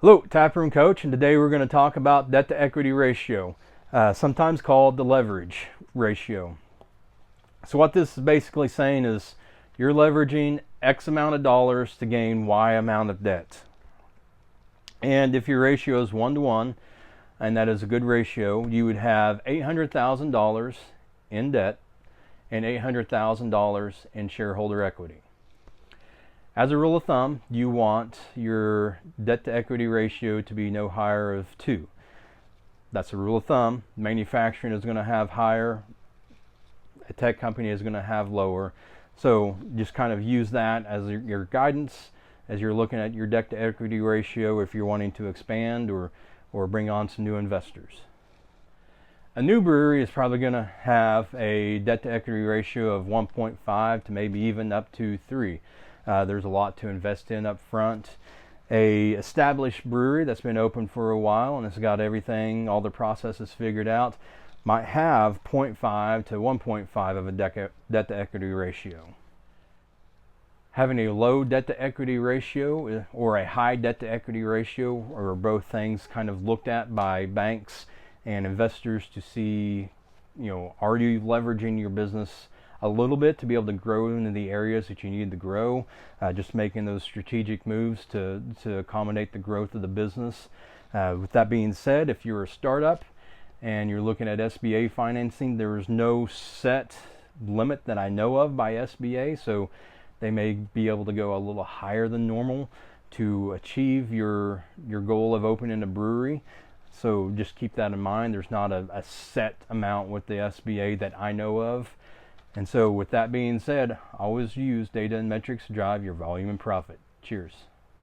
Hello, Taproom Coach, and today we're going to talk about debt to equity ratio, sometimes called the leverage ratio. So what this is basically saying is you're leveraging X amount of dollars to gain Y amount of debt. And if your ratio is 1-to-1, and that is a good ratio, you would have $800,000 in debt and $800,000 in shareholder equity. As a rule of thumb, you want your debt to equity ratio to be no higher of 2. That's a rule of thumb. Manufacturing is going to have higher, a tech company is going to have lower. So just kind of use that as your guidance as you're looking at your debt to equity ratio if you're wanting to expand or bring on some new investors. A new brewery is probably going to have a debt to equity ratio of 1.5 to maybe even up to 3. There's a lot to invest in up front. A established brewery that's been open for a while and has got everything, all the processes figured out, might have 0.5 to 1.5 of a debt to equity ratio. Having a low debt to equity ratio or a high debt to equity ratio are both things kind of looked at by banks and investors to see, are you leveraging your business a little bit to be able to grow into the areas that you need to grow, just making those strategic moves to accommodate the growth of the business. With that being said, if you're a startup and you're looking at SBA financing, there is no set limit that I know of by SBA, so they may be able to go a little higher than normal to achieve your goal of opening a brewery. So just keep that in mind. There's not a set amount with the SBA that I know of. And so with that being said, always use data and metrics to drive your volume and profit. Cheers.